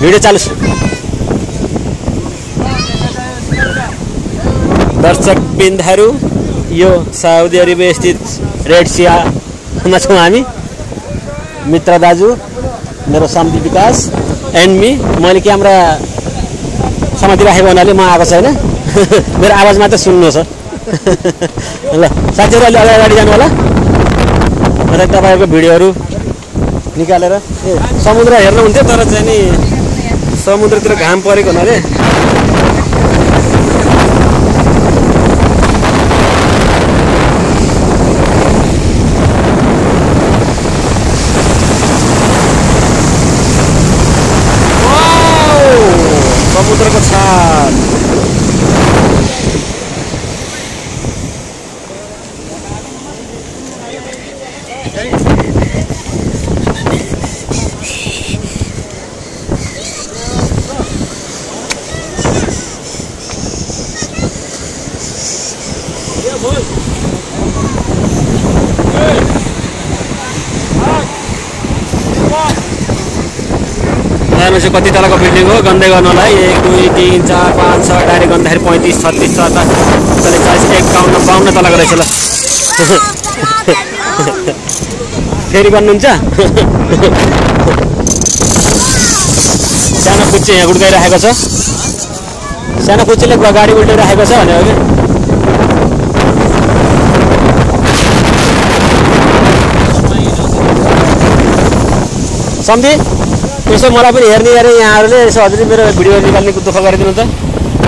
Video चालू छ। दर्शकबिन्दहरू यो साउदी अरेबिया स्थित रेड सीमा छौँ हामी। मित्र दाजु मेरो सम्झी विकास एन्ड मी। मैले क्यामेरा समातिराखेको हुनाले म आएको छैन। मेरो आवाज मात्र सुन्नु छ। ल साथीहरू अलि अगाडि जानु होला। र तपाईँको भिडियोहरू निकालेर समुद्र हेर्नुहुन्थ्यो तर चाहिँ नि समुद्रतिर घाम परेको हुनाले समुद्रको छाल हेर्नुहोस् कति तलको बिल्डिङ हो। गन्दै गर्नलाई 1 2 3 4 5 6 डाइरेक्ट गर्दाखेरि 35 36 47 40 51 52 तलको रहेछ। ल फेरि गर्नुहुन्छ। सानो कुच्ची यहाँ गुड्काइराखेको छ। सानो कुच्चीले गाडी उल्टाइराखेको छ भने हो कि सम्झी। यसो मलाई पनि हेर्ने अरे यहाँहरूले यसो हजुरले मेरो भिडियो निकाल्ने दुःख गरिदिनु त।